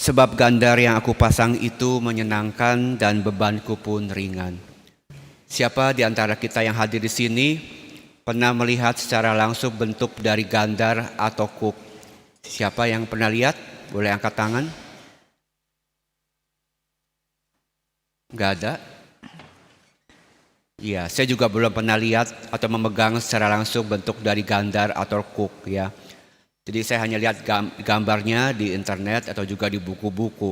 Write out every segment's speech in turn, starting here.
Sebab gandar yang aku pasang itu menyenangkan dan bebanku pun ringan. Siapa di antara kita yang hadir di sini pernah melihat secara langsung bentuk dari gandar atau kuk? Siapa yang pernah lihat? Boleh angkat tangan? Gak ada? Iya, saya juga belum pernah lihat atau memegang secara langsung bentuk dari gandar atau kuk ya. Jadi saya hanya lihat gambarnya di internet atau juga di buku-buku.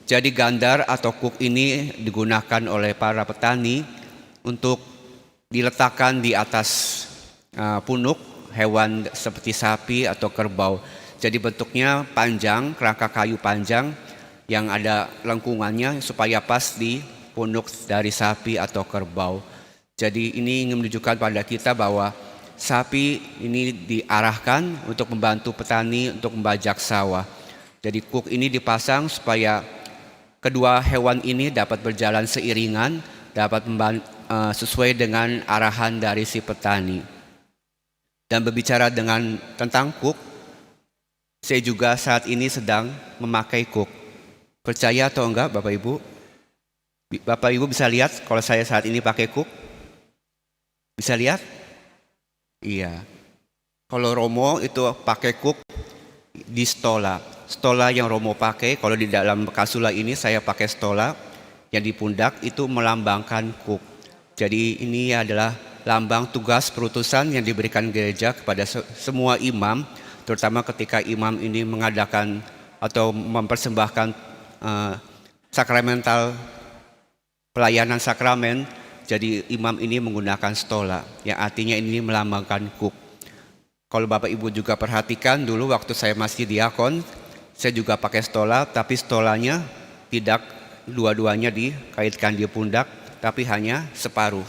Jadi gandar atau kuk ini digunakan oleh para petani untuk diletakkan di atas punuk hewan seperti sapi atau kerbau. Jadi bentuknya panjang, kerangka kayu panjang yang ada lengkungannya supaya pas di punuk dari sapi atau kerbau. Jadi ini ingin menunjukkan pada kita bahwa sapi ini diarahkan untuk membantu petani untuk membajak sawah. Jadi kuk ini dipasang supaya kedua hewan ini dapat berjalan seiringan, dapat sesuai dengan arahan dari si petani. Dan berbicara tentang kuk, saya juga saat ini sedang memakai kuk. Percaya atau enggak Bapak Ibu? Bapak Ibu bisa lihat kalau saya saat ini pakai kuk? Bisa lihat? Iya. Kalau Romo itu pakai kuk di stola. Stola yang Romo pakai, kalau di dalam kasula ini saya pakai stola yang di pundak itu melambangkan kuk. Jadi ini adalah lambang tugas perutusan yang diberikan gereja kepada semua imam, terutama ketika imam ini mengadakan atau mempersembahkan sakramental pelayanan sakramen. Jadi imam ini menggunakan stola yang artinya ini melambangkan kuk. Kalau Bapak Ibu juga perhatikan dulu waktu saya masih diakon, saya juga pakai stola, tapi stolanya tidak dua-duanya dikaitkan di pundak, tapi hanya separuh.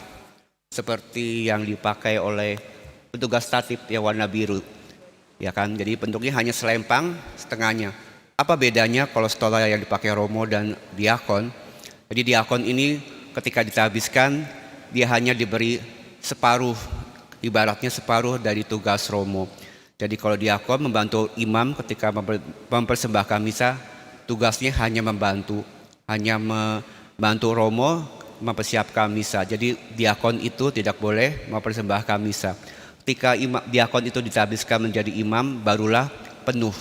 Seperti yang dipakai oleh petugas tatib yang warna biru. Ya kan? Jadi bentuknya hanya selempang setengahnya. Apa bedanya kalau stola yang dipakai Romo dan diakon? Jadi diakon ini ketika ditabiskan dia hanya diberi separuh, ibaratnya separuh dari tugas Romo. Jadi kalau diakon membantu imam ketika mempersembahkan misa, tugasnya hanya membantu Romo mempersiapkan misa. Jadi diakon itu tidak boleh mempersembahkan misa. Ketika diakon itu ditabiskan menjadi imam, barulah penuh.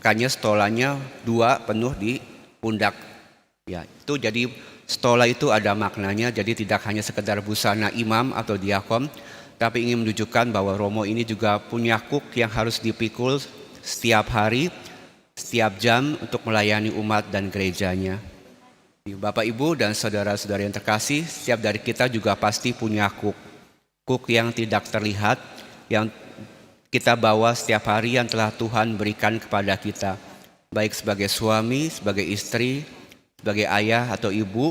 Makanya stolanya 2 penuh di pundak. Ya, itu jadi stola itu ada maknanya, jadi tidak hanya sekedar busana imam atau diakon, tapi ingin menunjukkan bahwa Romo ini juga punya kuk yang harus dipikul setiap hari, setiap jam untuk melayani umat dan gerejanya. Bapak Ibu dan saudara-saudara yang terkasih, setiap dari kita juga pasti punya kuk. Kuk yang tidak terlihat, yang kita bawa setiap hari yang telah Tuhan berikan kepada kita. Baik sebagai suami, sebagai istri, sebagai ayah atau ibu,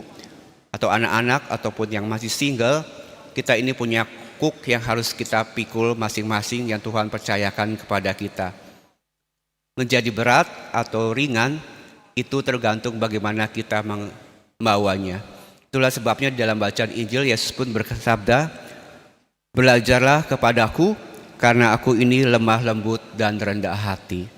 atau anak-anak, ataupun yang masih single, kita ini punya kuk yang harus kita pikul masing-masing yang Tuhan percayakan kepada kita. Menjadi berat atau ringan, itu tergantung bagaimana kita membawanya. Itulah sebabnya di dalam bacaan Injil, Yesus pun bersabda, "Belajarlah kepadaku, karena aku ini lemah lembut dan rendah hati."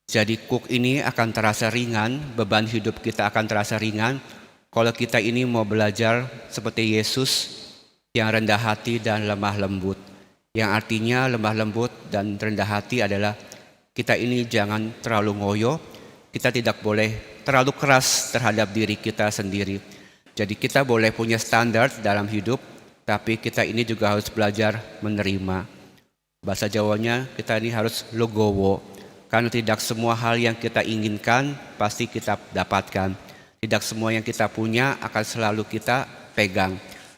Jadi kuk ini akan terasa ringan, beban hidup kita akan terasa ringan kalau kita ini mau belajar seperti Yesus yang rendah hati dan lemah lembut. Yang artinya lemah lembut dan rendah hati adalah kita ini jangan terlalu ngoyo, kita tidak boleh terlalu keras terhadap diri kita sendiri. Jadi kita boleh punya standar dalam hidup, tapi kita ini juga harus belajar menerima. Bahasa Jawanya kita ini harus legowo. Karena tidak semua hal yang kita inginkan pasti kita dapatkan. Tidak semua yang kita punya akan selalu kita pegang.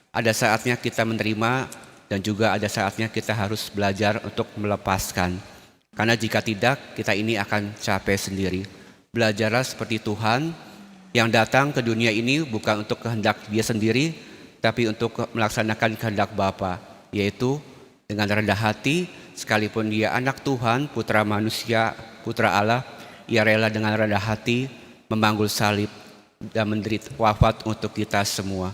Ada saatnya kita menerima dan juga ada saatnya kita harus belajar untuk melepaskan. Karena jika tidak, kita ini akan capek sendiri. Belajarlah seperti Tuhan yang datang ke dunia ini bukan untuk kehendak dia sendiri, tapi untuk melaksanakan kehendak Bapa, yaitu dengan rendah hati. Sekalipun dia anak Tuhan, putra manusia, putra Allah, ia rela dengan rendah hati memanggul salib dan menderita wafat untuk kita semua.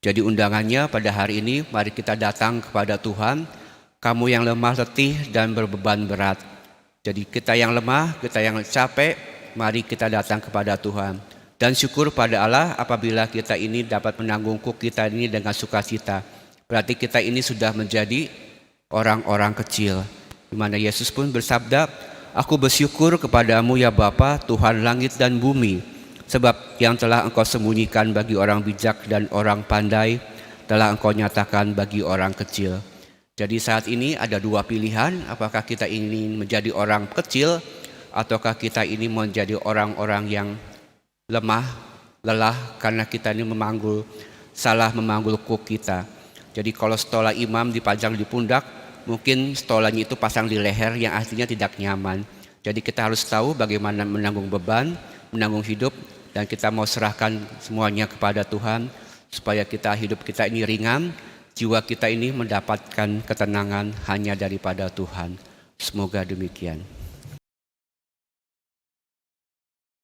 Jadi undangannya pada hari ini, mari kita datang kepada Tuhan, kamu yang lemah letih dan berbeban berat. Jadi kita yang lemah, kita yang capek, mari kita datang kepada Tuhan. Dan syukur pada Allah apabila kita ini dapat menanggung kuk kita ini dengan sukacita. Berarti kita ini sudah menjadi orang-orang kecil. Di mana Yesus pun bersabda, "Aku bersyukur kepadamu ya Bapa, Tuhan langit dan bumi, sebab yang telah Engkau sembunyikan bagi orang bijak dan orang pandai, telah Engkau nyatakan bagi orang kecil." Jadi saat ini ada dua pilihan, apakah kita ingin menjadi orang kecil ataukah kita ini menjadi orang-orang yang lemah, lelah karena kita ini salah memanggul kuk kita. Jadi kalau stola imam dipajang di pundak, mungkin stolanya itu pasang di leher yang artinya tidak nyaman. Jadi kita harus tahu bagaimana menanggung beban, menanggung hidup, dan kita mau serahkan semuanya kepada Tuhan supaya hidup kita ini ringan, jiwa kita ini mendapatkan ketenangan hanya daripada Tuhan. Semoga demikian.